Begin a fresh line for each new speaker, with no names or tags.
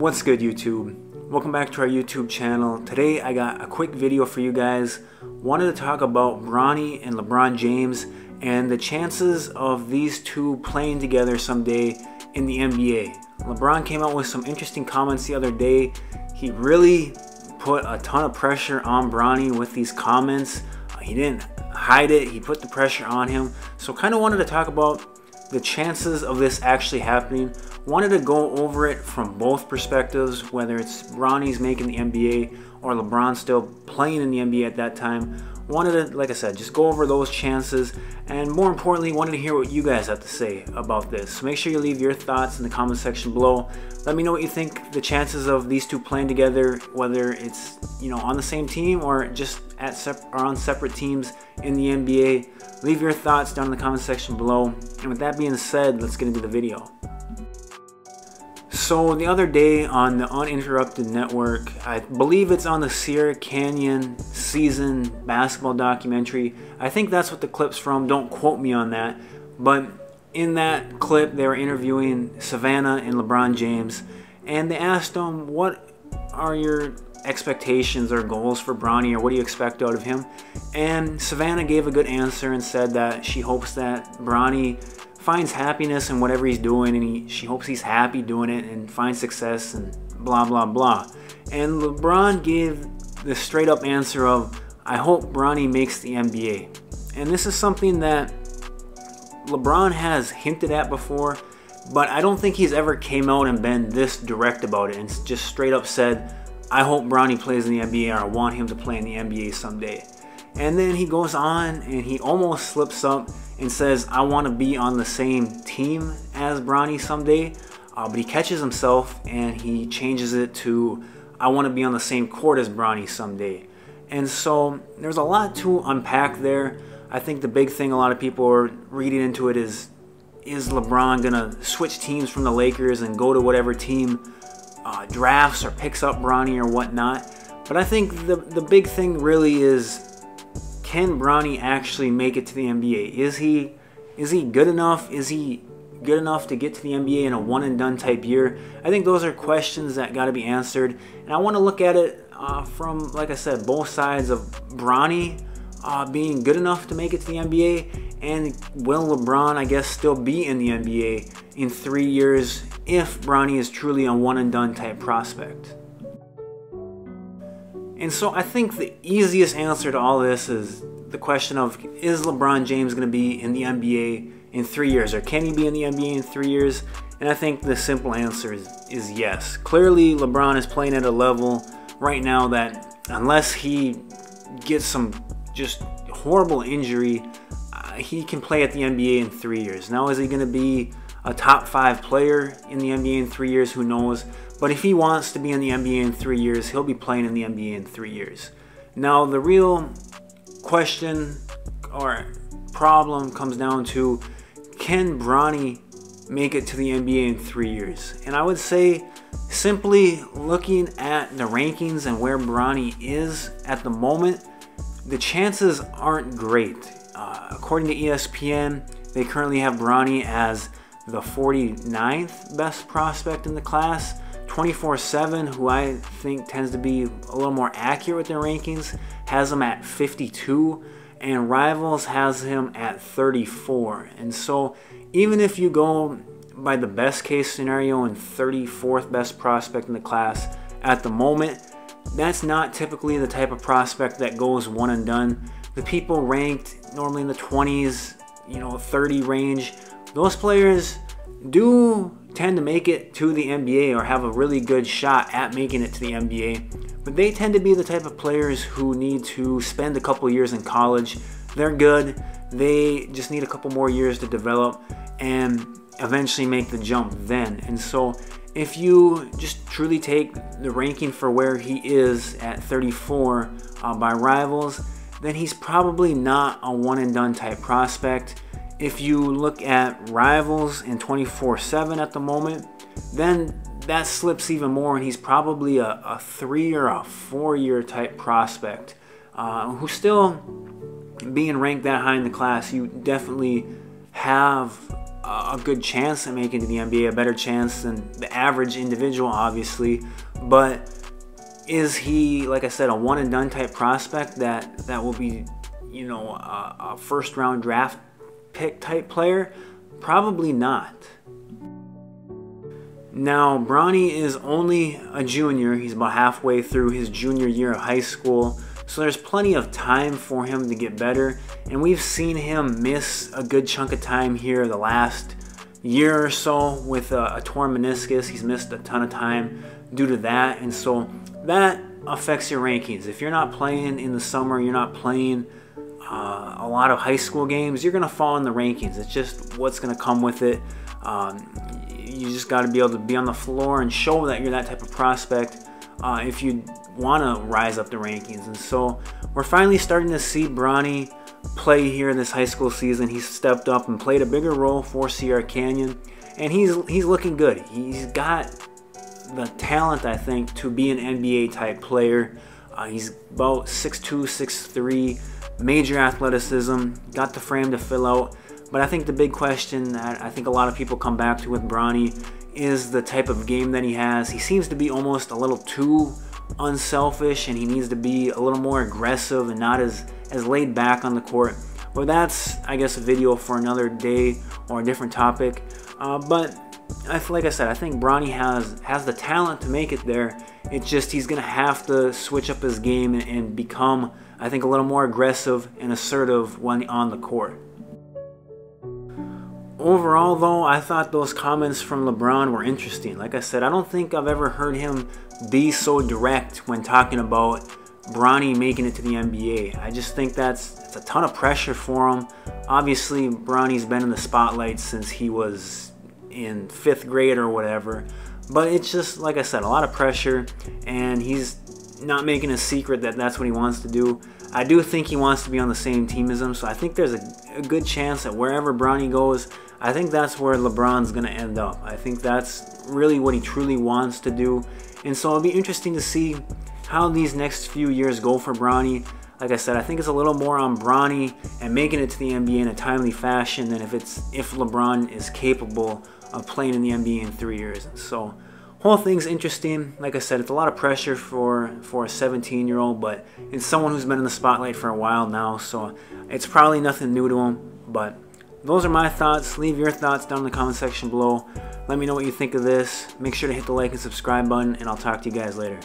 What's good, YouTube? Welcome back to our YouTube channel. Today I got a quick video for you guys. Wanted to talk about Bronny and LeBron James and the chances of these two playing together someday in the NBA. LeBron came out with some interesting comments the other day. He really put a ton of pressure on Bronny with these comments. He didn't hide it, he put the pressure on him. So kind of wanted to talk about the chances of this actually happening. Wanted to go over it from both perspectives, whether it's Bronny's making the NBA or LeBron still playing in the NBA at that time. Wanted to, like I said, just go over those chances, and more importantly, wanted to hear what you guys have to say about this. So make sure you leave your thoughts in the comment section below. Let me know what you think the chances of these two playing together, whether it's, you know, on the same team or just on separate teams in the NBA. Leave your thoughts down in the comment section below. And with that being said, let's get into the video. So the other day on the Uninterrupted Network, I believe it's on the Sierra Canyon season basketball documentary. I think that's what the clip's from, don't quote me on that. But in that clip, they were interviewing Savannah and LeBron James, and they asked him, what are your expectations or goals for Bronny, or what do you expect out of him? And Savannah gave a good answer and said that she hopes that Bronny finds happiness in whatever he's doing, and she hopes he's happy doing it and finds success and blah blah blah. And LeBron gave the straight up answer of, I hope Bronny makes the NBA. And this is something that LeBron has hinted at before, but I don't think he's ever came out and been this direct about it and just straight up said, I hope Bronny plays in the NBA, or I want him to play in the NBA someday. And then he goes on and he almost slips up and says, I want to be on the same team as Bronny someday, but he catches himself and he changes it to, I want to be on the same court as Bronny someday. And so there's a lot to unpack there. I think the big thing a lot of people are reading into it is LeBron gonna switch teams from the Lakers and go to whatever team drafts or picks up Bronny or whatnot? But I think the big thing really is, can Bronny actually make it to the NBA? Is he good enough? Is he good enough to get to the NBA in a one and done type year? I think those are questions that got to be answered, and I want to look at it from, like I said, both sides of Bronny being good enough to make it to the NBA, and will LeBron, I guess, still be in the NBA in 3 years if Bronny is truly a one and done type prospect? And so I think the easiest answer to all this is the question of, is LeBron James going to be in the NBA in 3 years, or can he be in the NBA in 3 years? And I think the simple answer is yes. Clearly LeBron is playing at a level right now that unless he gets some just horrible injury, he can play at the NBA in 3 years. Now, is he going to be a top 5 player in the NBA in 3 years? Who knows? But if he wants to be in the NBA in 3 years, he'll be playing in the NBA in 3 years. Now, the real question or problem comes down to, can Bronny make it to the NBA in 3 years? And I would say, simply looking at the rankings and where Bronny is at the moment, the chances aren't great. According to ESPN, they currently have Bronny as the 49th best prospect in the class. 24/7, who I think tends to be a little more accurate with their rankings, has him at 52, and Rivals has him at 34. And so even if you go by the best case scenario and 34th best prospect in the class at the moment, that's not typically the type of prospect that goes one and done. The people ranked normally in the 20s, 30 range, those players do tend to make it to the NBA or have a really good shot at making it to the NBA, but they tend to be the type of players who need to spend a couple years in college. They're good, they just need a couple more years to develop and eventually make the jump then. And so if you just truly take the ranking for where he is at 34 by Rivals, then he's probably not a one and done type prospect. If you look at Rivals in 24/7 at the moment, then that slips even more, and he's probably a 3 or a 4 year type prospect who's still being ranked that high in the class. You definitely have a good chance at making it to the NBA, a better chance than the average individual, obviously. But is he, like I said, a one and done type prospect that will be, you know, a first round draft pick type player? Probably not. Now, Bronny is only a junior. He's about halfway through his junior year of high school, so there's plenty of time for him to get better. And we've seen him miss a good chunk of time here the last year or so with a torn meniscus. He's missed a ton of time due to that, and so that affects your rankings. If you're not playing in the summer, you're not playing a lot of high school games, you're going to fall in the rankings. It's just what's going to come with it. You just got to be able to be on the floor and show that you're that type of prospect if you want to rise up the rankings. And so we're finally starting to see Bronny play here this high school season. He's stepped up and played a bigger role for Sierra Canyon, and he's looking good. He's got the talent, I think, to be an NBA type player. He's about 6'2", 6'3", major athleticism, got the frame to fill out. But I think the big question that I think a lot of people come back to with Bronny is the type of game that he has. He seems to be almost a little too unselfish, and he needs to be a little more aggressive and not as laid back on the court. But that's, I guess, a video for another day or a different topic. But like I said, I think Bronny has the talent to make it there. It's just he's going to have to switch up his game and become, I think, a little more aggressive and assertive when on the court. Overall, though, I thought those comments from LeBron were interesting. Like I said, I don't think I've ever heard him be so direct when talking about Bronny making it to the NBA. I just think it's a ton of pressure for him. Obviously, Bronny's been in the spotlight since he was in 5th grade or whatever. But it's just, like I said, a lot of pressure, and he's not making a secret that that's what he wants to do. I do think he wants to be on the same team as him, so I think there's a good chance that wherever Bronny goes, I think that's where LeBron's going to end up. I think that's really what he truly wants to do. And so it'll be interesting to see how these next few years go for Bronny. Like I said, I think it's a little more on Bronny and making it to the NBA in a timely fashion than if LeBron is capable of playing in the NBA in 3 years. So whole thing's interesting. Like I said, it's a lot of pressure for a 17-year-old, but it's someone who's been in the spotlight for a while now, so it's probably nothing new to him. But those are my thoughts. Leave your thoughts down in the comment section below. Let me know what you think of this. Make sure to hit the like and subscribe button, and I'll talk to you guys later.